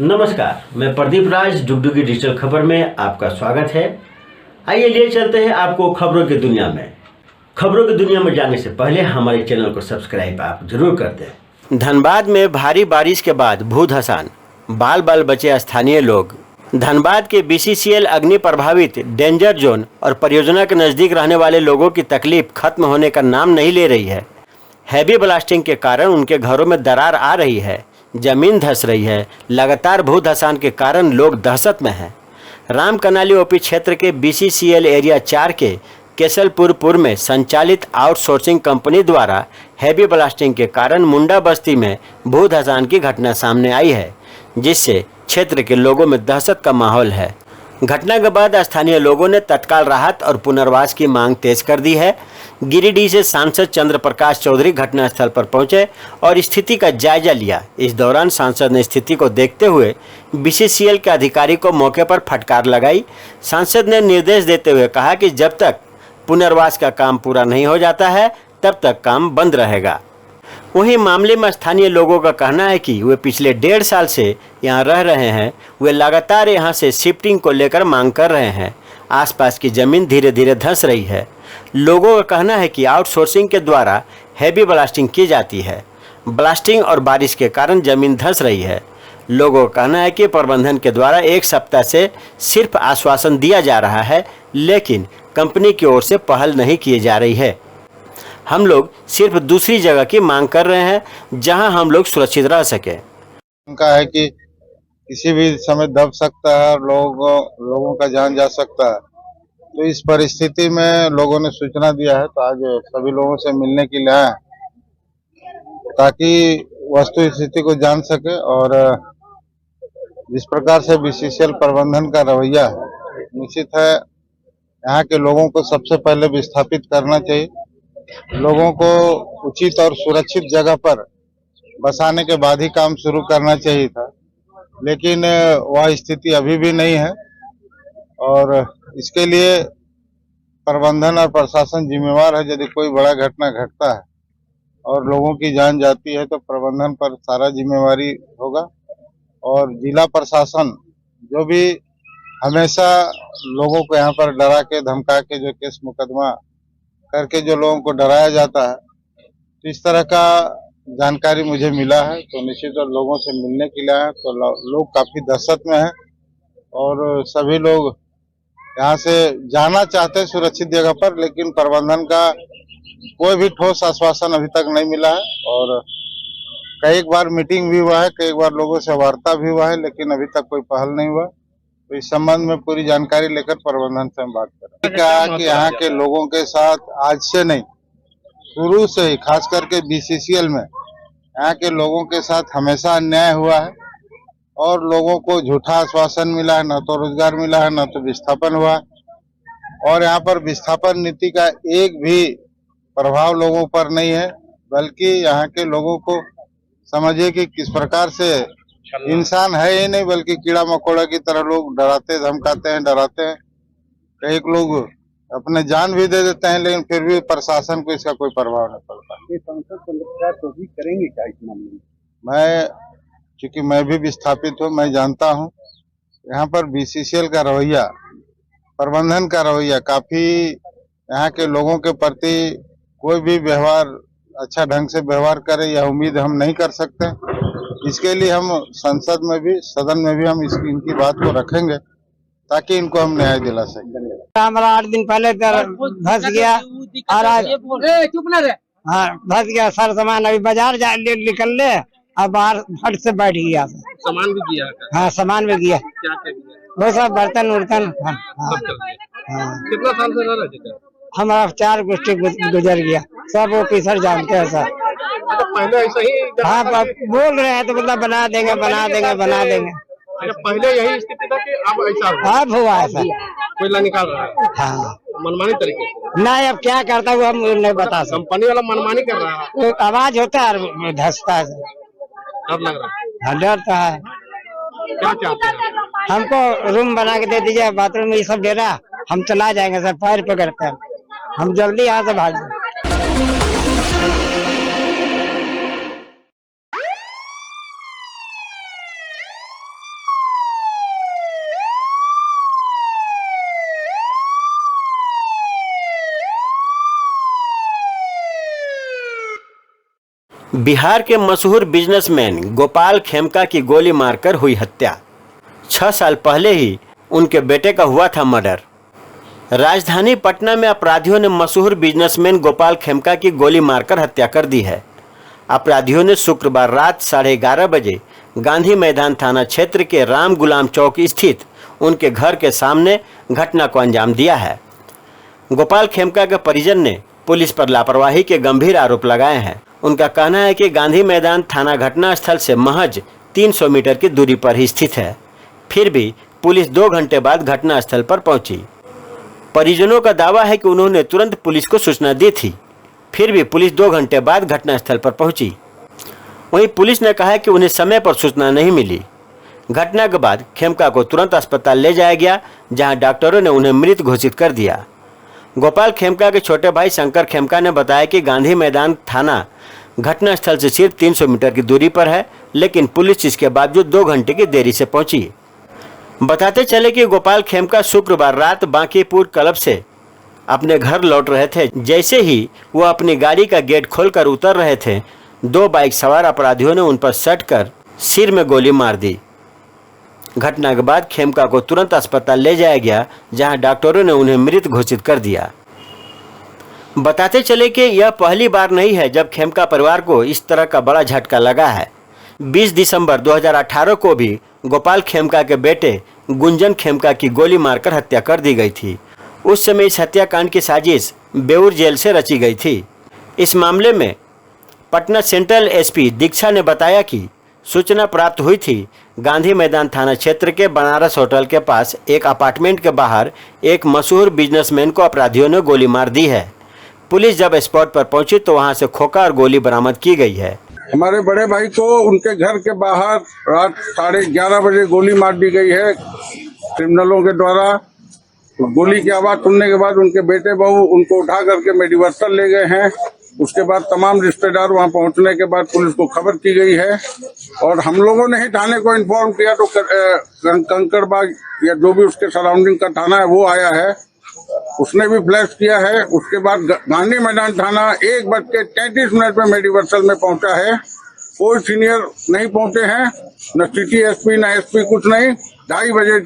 नमस्कार, मैं प्रदीप राज डुगडुगी डिजिटल खबर में आपका स्वागत है। आइए लिए चलते हैं आपको खबरों की दुनिया में। खबरों की दुनिया में जाने से पहले हमारे चैनल को सब्सक्राइब आप जरूर कर दें। धनबाद में भारी बारिश के बाद भूधसान, बाल बाल बचे स्थानीय लोग। धनबाद के बीसीसीएल अग्नि प्रभावित डेंजर जोन और परियोजना के नज़दीक रहने वाले लोगों की तकलीफ खत्म होने का नाम नहीं ले रही है। हैवी ब्लास्टिंग के कारण उनके घरों में दरार आ रही है, जमीन धंस रही है। लगातार भूधसान के कारण लोग दहशत में हैं। रामकनाली ओपी क्षेत्र के बीसीसीएल एरिया 4 के केसलपुरपुर में संचालित आउटसोर्सिंग कंपनी द्वारा हैवी ब्लास्टिंग के कारण मुंडा बस्ती में भूधसान की घटना सामने आई है, जिससे क्षेत्र के लोगों में दहशत का माहौल है। घटना के बाद स्थानीय लोगों ने तत्काल राहत और पुनर्वास की मांग तेज कर दी है। गिरिडीह से सांसद चंद्र प्रकाश चौधरी घटनास्थल पर पहुंचे और स्थिति का जायजा लिया। इस दौरान सांसद ने स्थिति को देखते हुए बीसीसीएल के अधिकारी को मौके पर फटकार लगाई। सांसद ने निर्देश देते हुए कहा कि जब तक पुनर्वास का काम पूरा नहीं हो जाता है तब तक काम बंद रहेगा। वहीं मामले में स्थानीय लोगों का कहना है कि वे पिछले 1.5 साल से यहां रह रहे हैं। वे लगातार यहां से शिफ्टिंग को लेकर मांग कर रहे हैं। आसपास की जमीन धीरे धीरे धंस रही है। लोगों का कहना है कि आउटसोर्सिंग के द्वारा हैवी ब्लास्टिंग की जाती है। ब्लास्टिंग और बारिश के कारण जमीन धंस रही है। लोगों का कहना है कि प्रबंधन के द्वारा 1 सप्ताह से सिर्फ आश्वासन दिया जा रहा है, लेकिन कंपनी की ओर से पहल नहीं की जा रही है। हम लोग सिर्फ दूसरी जगह की मांग कर रहे हैं जहां हम लोग सुरक्षित रह सके। उनका है कि किसी भी समय दब सकता है और लोगों का जान जा सकता है। तो इस परिस्थिति में लोगों ने सूचना दिया है, तो आज सभी लोगों से मिलने के लिए आए ताकि वस्तु स्थिति को जान सके। और जिस प्रकार से बीसीसीएल प्रबंधन का रवैया है, निश्चित है यहाँ के लोगों को सबसे पहले विस्थापित करना चाहिए। लोगों को उचित और सुरक्षित जगह पर बसाने के बाद ही काम शुरू करना चाहिए था, लेकिन वह स्थिति अभी भी नहीं है। और इसके लिए प्रबंधन और प्रशासन जिम्मेवार है। यदि कोई बड़ा घटना घटता है और लोगों की जान जाती है तो प्रबंधन पर सारा जिम्मेवारी होगा। और जिला प्रशासन जो भी हमेशा लोगों को यहाँ पर डरा के धमका के जो केस मुकदमा करके जो लोगों को डराया जाता है, तो इस तरह का जानकारी मुझे मिला है। तो निश्चित और लोगों से मिलने के लिए आए तो लोग काफी दहशत में हैं और सभी लोग यहाँ से जाना चाहते हैं सुरक्षित जगह पर, लेकिन प्रबंधन का कोई भी ठोस आश्वासन अभी तक नहीं मिला है। और कई बार मीटिंग भी हुआ है, कई बार लोगों से वार्ता भी हुआ है, लेकिन अभी तक कोई पहल नहीं हुआ। तो इस संबंध में पूरी जानकारी लेकर प्रबंधन से हम बात करें। कहा कि यहाँ के लोगों के साथ आज से नहीं, शुरू से ही, खास करके बीसीसीएल में यहाँ के लोगों के साथ हमेशा अन्याय हुआ है और लोगों को झूठा आश्वासन मिला है। न तो रोजगार मिला है, न तो विस्थापन हुआ है। और यहाँ पर विस्थापन नीति का एक भी प्रभाव लोगों पर नहीं है, बल्कि यहाँ के लोगों को समझिए कि किस प्रकार से इंसान है ही नहीं, बल्कि कीड़ा मकोड़ा की तरह लोग डराते धमकाते हैं, डराते हैं। कई लोग अपने जान भी दे देते हैं, लेकिन फिर भी प्रशासन को इसका कोई प्रभाव नहीं पड़ता। सांसद चंद्र प्रकाश चौधरी करेंगे क्या इस मामले में? चूंकि मैं भी विस्थापित हूँ, मैं जानता हूँ यहाँ पर बीसीसीएल का रवैया, प्रबंधन का रवैया काफी यहाँ के लोगों के प्रति कोई भी व्यवहार अच्छा ढंग से व्यवहार करे, यह उम्मीद हम नहीं कर सकते। इसके लिए हम संसद में भी, सदन में भी हम इनकी बात को रखेंगे ताकि इनको हम न्याय दिला सकें। हमारा 8 दिन पहले धस गया और आज हाँ धस गया। सर सामान अभी बाजार निकल ले और बाहर फट से बैठ गया। सामान भी किया? हाँ सामान भी गया। क्या क्या किया? वो सब बर्तन उर्तन। हाँ कितना साल से रह रहे थे? हमारा 4 गोष्ठी गुजर गया। सब वो ऑफिसर जानते हैं सर। अच्छा, पहले ऐसा ही? हाँ बोल रहे हैं तो मतलब बना देंगे बना देंगे बना देंगे। अच्छा, पहले यही स्थिति था कि अब ऐसा अब हुआ है सर। कोयला निकाल रहा है? हाँ मनमानी तरीके से? नहीं, अब क्या करता है हम नहीं बता सकते। कंपनी वाला मनमानी कर रहा है? वो आवाज होता है और धंसता है। डर लग रहा है? हाँ डरता है। क्या चाहते हैं? हमको रूम बना के दे दीजिए, बाथरूम में ये सब डेरा, हम चला जाएंगे सर। पैर पकड़ते हैं हम, जल्दी यहाँ से भाग जाए। बिहार के मशहूर बिजनेसमैन गोपाल खेमका की गोली मारकर हुई हत्या। 6 साल पहले ही उनके बेटे का हुआ था मर्डर। राजधानी पटना में अपराधियों ने मशहूर बिजनेसमैन गोपाल खेमका की गोली मारकर हत्या कर दी है। अपराधियों ने शुक्रवार रात 11:30 बजे गांधी मैदान थाना क्षेत्र के राम गुलाम चौक स्थित उनके घर के सामने घटना को अंजाम दिया है। गोपाल खेमका के परिजन ने पुलिस पर लापरवाही के गंभीर आरोप लगाए हैं। उनका कहना है कि गांधी मैदान थाना घटना स्थल से महज 300 मीटर की दूरी पर ही स्थित है। फिर भी पुलिस 2 घंटे बाद घटना स्थल पर पहुंची। परिजनों का दावा है कि उन्होंने तुरंत पुलिस को सूचना दी थी, फिर भी पुलिस 2 घंटे बाद घटनास्थल पर पहुंची। वहीं पुलिस ने कहा है कि उन्हें समय पर सूचना नहीं मिली। घटना के बाद खेमका को तुरंत अस्पताल ले जाया गया, जहां डॉक्टरों ने उन्हें मृत घोषित कर दिया। गोपाल खेमका के छोटे भाई शंकर खेमका ने बताया कि गांधी मैदान थाना घटनास्थल से सिर्फ 300 मीटर की दूरी पर है, लेकिन पुलिस इसके बावजूद 2 घंटे की देरी से पहुंची। बताते चले कि गोपाल खेमका शुक्रवार रात बांकीपुर क्लब से अपने घर लौट रहे थे। जैसे ही वो अपनी गाड़ी का गेट खोलकर उतर रहे थे, 2 बाइक सवार अपराधियों ने उन पर सट कर सिर में गोली मार दी। घटना के बाद खेमका को तुरंत अस्पताल ले जाया गया, जहां डॉक्टरों ने उन्हें मृत घोषित कर दिया। बताते चले कि यह पहली बार नहीं है जब खेमका परिवार को इस तरह का बड़ा झटका लगा है। 20 दिसंबर 2018 को भी गोपाल खेमका के बेटे गुंजन खेमका की गोली मारकर हत्या कर दी गई थी। उस समय इस हत्याकांड की साजिश बेउर जेल से रची गई थी। इस मामले में पटना सेंट्रल एसपी दीक्षा ने बताया कि सूचना प्राप्त हुई थी। गांधी मैदान थाना क्षेत्र के बनारस होटल के पास एक अपार्टमेंट के बाहर एक मशहूर बिजनेसमैन को अपराधियों ने गोली मार दी है। पुलिस जब स्पॉट पर पहुंची तो वहां से खोखा और गोली बरामद की गई है। हमारे बड़े भाई को उनके घर के बाहर रात 11:30 बजे गोली मार दी गई है क्रिमिनलों के द्वारा। गोली की आवाज सुनने के बाद उनके बेटे बहू उनको उठा करके मेडिवर्सल ले गए हैं। उसके बाद तमाम रिश्तेदार वहां पहुंचने के बाद पुलिस को खबर की गई है और हम लोगों ने ही थाने को इन्फॉर्म किया तो कंकड़बाग या जो भी उसके सराउंडिंग का थाना है वो आया है, उसने भी फ्लैश किया है। उसके बाद गांधी मैदान थाना 1:33 पे मेडिवर्सल में पहुंचा है। कोई सीनियर नहीं पहुंचे हैं, न सिटी एसपी न एसपी, कुछ नहीं। 2:30 बजे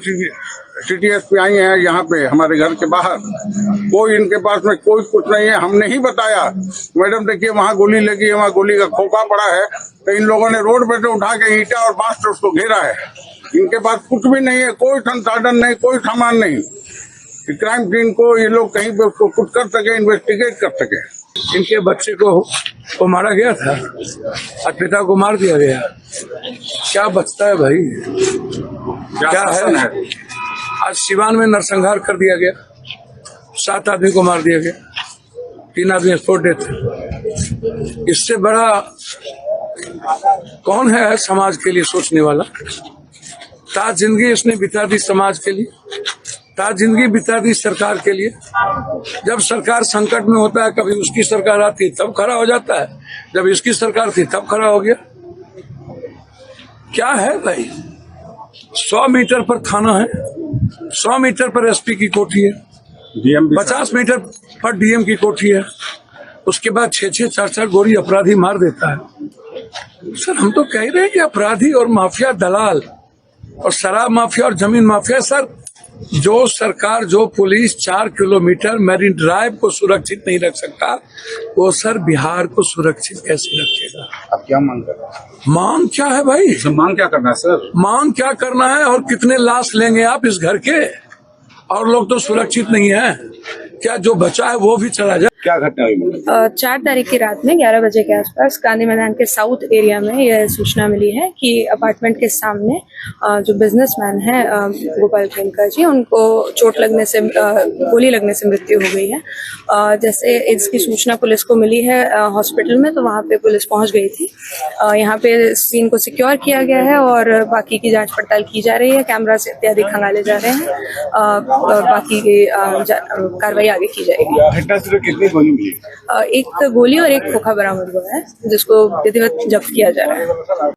सिटी एसपी आई हैं यहाँ पे हमारे घर के बाहर। कोई इनके पास में कोई कुछ नहीं है। हमने ही बताया मैडम देखिए वहाँ गोली लगी है, वहाँ गोली का खोखा पड़ा है, तो इन लोगों ने रोड पे से उठा के ईंटा और बांस से उसको घेरा है। इनके पास कुछ भी नहीं है, कोई संसाधन नहीं, कोई सामान नहीं। क्राइम सीन को ये लोग कहीं पे उसको कुछ कर सके, इन्वेस्टिगेट कर सके। इनके बच्चे को मारा गया था और पिता को मार दिया गया। क्या बचता है भाई? क्या है? आज सिवान में नरसंहार कर दिया गया, 7 आदमी को मार दिया गया, 3 आदमी स्पॉट डेथ। इससे बड़ा कौन है समाज के लिए सोचने वाला? ता जिंदगी इसने बिता दी समाज के लिए, ता जिंदगी बिता दी सरकार के लिए। जब सरकार संकट में होता है, कभी उसकी सरकार आती है तब खड़ा हो जाता है, जब इसकी सरकार थी तब खड़ा हो गया। क्या है भाई? 100 मीटर पर थाना है, 100 मीटर पर एसपी की कोठी है, 50 मीटर पर डीएम की कोठी है। उसके बाद 6-6, 4-4 गोली अपराधी मार देता है। सर हम तो कह रहे हैं कि अपराधी और माफिया दलाल और शराब माफिया और जमीन माफिया, सर जो सरकार जो पुलिस 4 किलोमीटर मैरीन ड्राइव को सुरक्षित नहीं रख सकता, वो सर बिहार को सुरक्षित कैसे रखेगा? अब क्या मांग कर रहे हैं? मांग क्या है भाई? मांग क्या करना है सर? मांग क्या करना है? और कितने लाश लेंगे आप इस घर के? और लोग तो सुरक्षित नहीं है, क्या जो बचा है वो भी चला जाए? क्या घटना हुई? 4 तारीख की रात में 11 बजे के आसपास गांधी मैदान के साउथ एरिया में यह सूचना मिली है कि अपार्टमेंट के सामने जो बिजनेसमैन है गोपाल खेमका जी, उनको चोट लगने से, गोली लगने से मृत्यु हो गई है। जैसे इसकी सूचना पुलिस को मिली है हॉस्पिटल में, तो वहाँ पे पुलिस पहुँच गई थी। यहाँ पे सीन को सिक्योर किया गया है और बाकी की जाँच पड़ताल की जा रही है, कैमरा से इत्यादि खंगाले जा रहे हैं और बाकी की कार्रवाई आगे की जाएगी। घटना से कितनी गोली मिली? एक गोली और एक खोखा बरामद हुआ है, जिसको विधिवत जब्त किया जा रहा है।